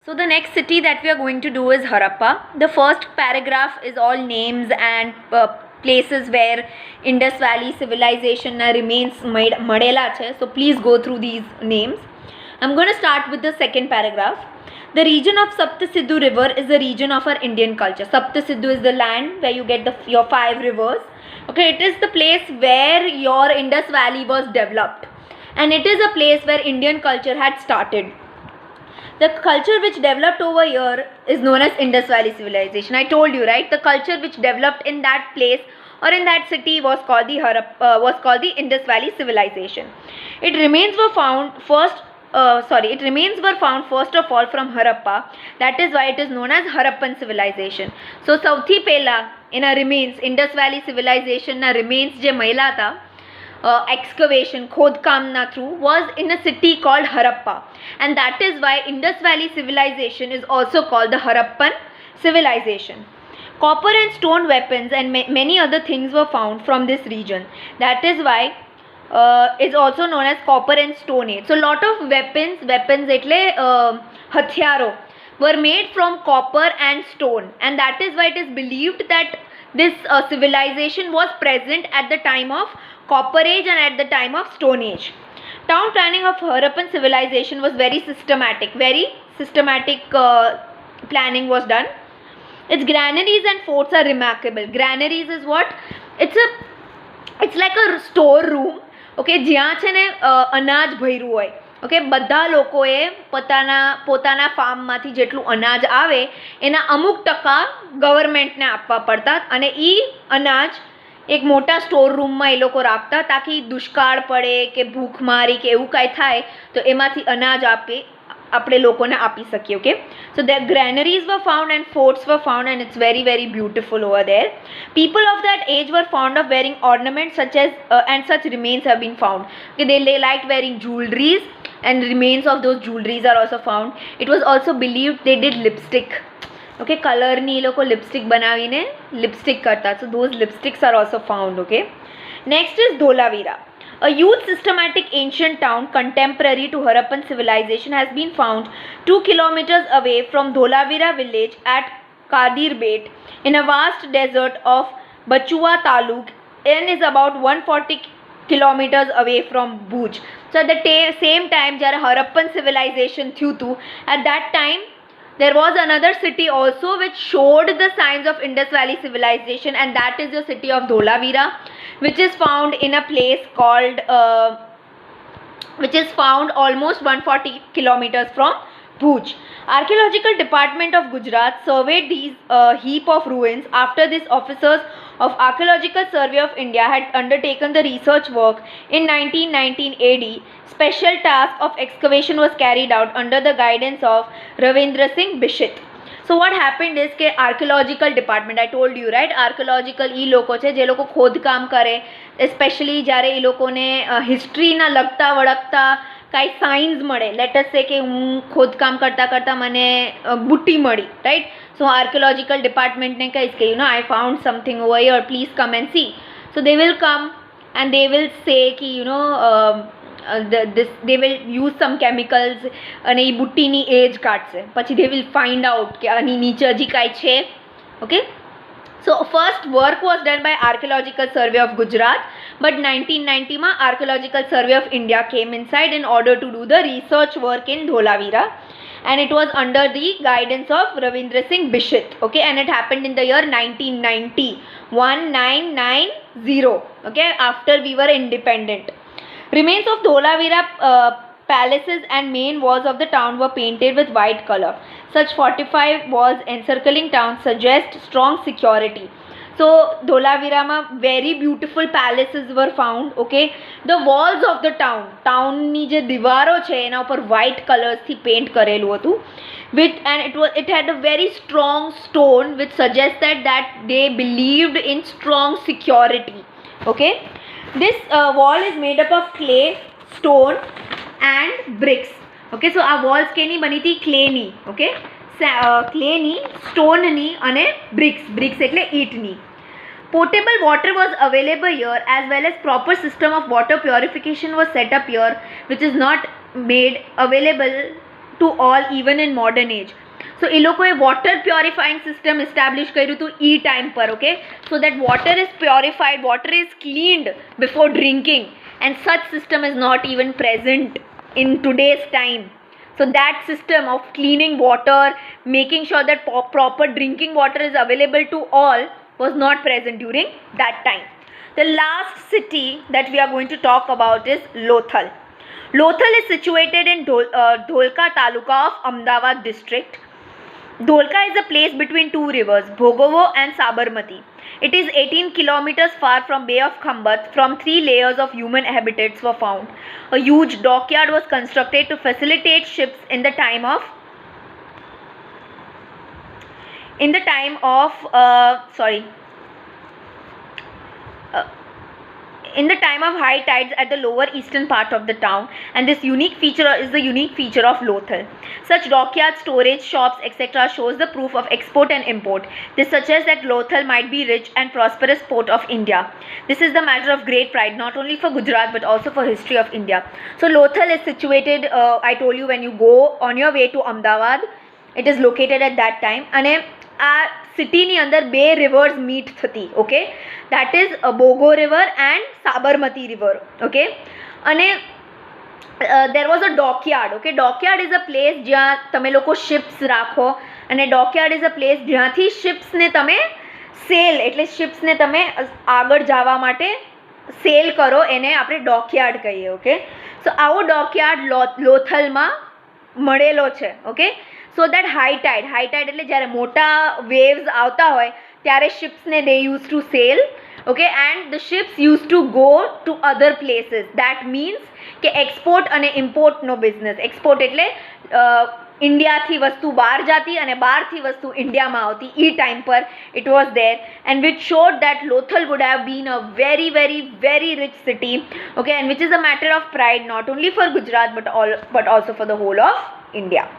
So the next city that we are going to do is Harappa. The first paragraph is all names and places where Indus Valley civilization remains madela che. So please go through these names. I'm going to start with the second paragraph. The region of Saptasidhu river is the region of our Indian culture. Saptasidhu is the land where you get your 5 rivers. Okay, it is the place where your Indus Valley was developed, and it is a place where Indian culture had started. The culture which developed over here is known as Indus Valley civilization. I told you, right? The culture which developed in that place or in that city was called the Indus Valley civilization. It remains were found first of all from Harappa. That is why it is known as Harappan civilization. So સૌથી પહેલા એના remains Indus Valley civilization ના remains જે મળ્યા હતા excavation ખોદકામના through was in a city called Harappa, and that is why Indus Valley civilization is also called the Harappan civilization. Copper and stone weapons and many other things were found from this region. That is why is also known as copper and stone age. So lot of weapons એટલે હથિયારો were made from copper and stone, and that is why it is believed that this civilization was present at the time of copper age and at the time of stone age. Town planning of Harappan civilization was very systematic planning was done. Its granaries and forts are remarkable. Granaries is what? It's like a store room, okay, જ્યાં છે ને અનાજ ભર્યું હોય. Okay, બધા લોકોએ પોતાના ફાર્મમાંથી જેટલું અનાજ આવે એના અમુક ટકા ગવર્મેન્ટને આપવા પડતા, અને એ અનાજ એક મોટા સ્ટોર રૂમમાં એ લોકો રાખતા તાકી દુષ્કાળ પડે કે ભૂખમારી કે એવું કાંઈ થાય તો એમાંથી અનાજ આપણે લોકોને આપી શકીએ. Okay, so the granaries were found and forts were found, and it's very very beautiful over there. People of that age were fond of wearing ornaments such as and such remains have been found. Okay, they liked wearing jewelries, and remains of those jewelries are also found. It was also believed they did lipstick. Okay, કલરની એ લોકો lipstick બનાવીને lipstick કરતા. So those lipsticks are also found. Okay, next is Dholavira. A huge systematic ancient town contemporary to Harappan civilization has been found 2 kilometers away from Dholavira village at Kadirbet in a vast desert of Bachua Taluk, and is about 140 kilometers away from Bhuj. So at the same time જ્યારે Harappan civilization થયું હતું, at that time there was another city also which showed the signs of Indus Valley civilization, and that is the city of Dholavira, which is found in a place called which is found almost 140 kilometers from Bhuj. Archaeological Department of Gujarat surveyed these heap of ruins. After this, officers of Archaeological Survey of India had undertaken the research work in 1919 AD. Special task of excavation was carried out under the guidance of Ravindra Singh Bishit. So what happened is કે archaeological department, I told you right, archaeological એ લોકો છે જે લોકો ખોદકામ કરે, specially જ્યારે એ લોકોને હિસ્ટ્રીના લગતા વળગતા કાંઈ સાઇન્સ મળે. લેટ અસ સે કે હું ખોદકામ કરતાં કરતાં મને બુટ્ટી મળી, રાઈટ. સો આર્કિયોલોજીકલ ડિપાર્ટમેન્ટને કહીશ કે I found something over here, please come and see. So they will come and they will say કે they will use some chemicals અને એ બુટ્ટીની એજ કાઢશે. પછી they will find out કે આની નીચે હજી કાંઈ છે. Okay, so first work was done by Archaeological Survey of Gujarat, but 1990 માં Archaeological Survey of India came inside in order to do the research work in Dholavira, and it was under the guidance of Ravindra Singh Bishit. Okay, and it happened in the year 1990. Okay, after we were independent. Remains of Dholavira palaces and main walls of the town were painted with white color. Such 45 walls encircling town suggest strong security. So Dholavira ma very beautiful palaces were found. Okay, the walls of the town ની જે દીવારો છે એના ઉપર white colors થી paint કરેલું હતું, and it had a very strong stone which suggested that they believed in strong security. Okay, this wall is made up of clay, stone and bricks. Okay, so our walls કેની બની હતી? ક્લેની. Okay, ક્લેની, સ્ટોનની અને bricks એટલે ઈંટની. Potable water was available here, as well as proper system of water purification was set up here, which is not made available to all even in modern age. So એ લોકોએ water purifying system establish કર્યું હતું એ time પર. Okay, so that water is purified, water is cleaned before drinking, and such system is not even present in today's time. So that system of cleaning water, making sure that proper drinking water is available to all was not present during that time. The last city that we are going to talk about is Lothal. Lothal is situated in Dholka Taluka of Ahmedabad district. Dholka is a place between two rivers, Bhogovo and Sabarmati. It is 18 kilometers far from Bay of Khambat. From 3 layers of human habitats were found. A huge dockyard was constructed to facilitate ships in the time of high tides at the lower eastern part of the town, and this unique feature is the unique feature of Lothal. Such dockyard storage shops etc. shows the proof of export and import. This suggests that Lothal might be rich and prosperous port of India. This is the matter of great pride not only for Gujarat but also for history of India. So Lothal is situated, I told you, when you go on your way to Ahmedabad, it is located at that time. અને આ સિટીની અંદર બે reverse meet થતી. Okay, that is Bogo river and Sabarmati river. Okay, અને there was a dockyard. Okay, dockyard is a place જ્યાં તમે લોકો ships રાખો, અને dockyard is a place જ્યાંથી shipsને તમે સેલ, એટલે shipsને તમે આગળ જવા માટે સેલ કરો, એને આપણે dockyard કહીએ. ઓકે, સો આવો dockyard લોથલમાં મળેલો છે. Okay, so that high tide એટલે જ્યારે મોટા waves આવતા હોય ત્યારે ships they used to sail. Okay, and the ships used to go to other places. That means કે export અને import નો business. export એટલે ઇન્ડિયાથી વસ્તુ બહાર જાતી અને બહારથી વસ્તુ ઇન્ડિયામાં આવતી. એ ટાઈમ પર it was there, and which showed that Lothal would have been a very very very rich city. Okay, and which is a matter of pride not only for Gujarat but also for the whole of India.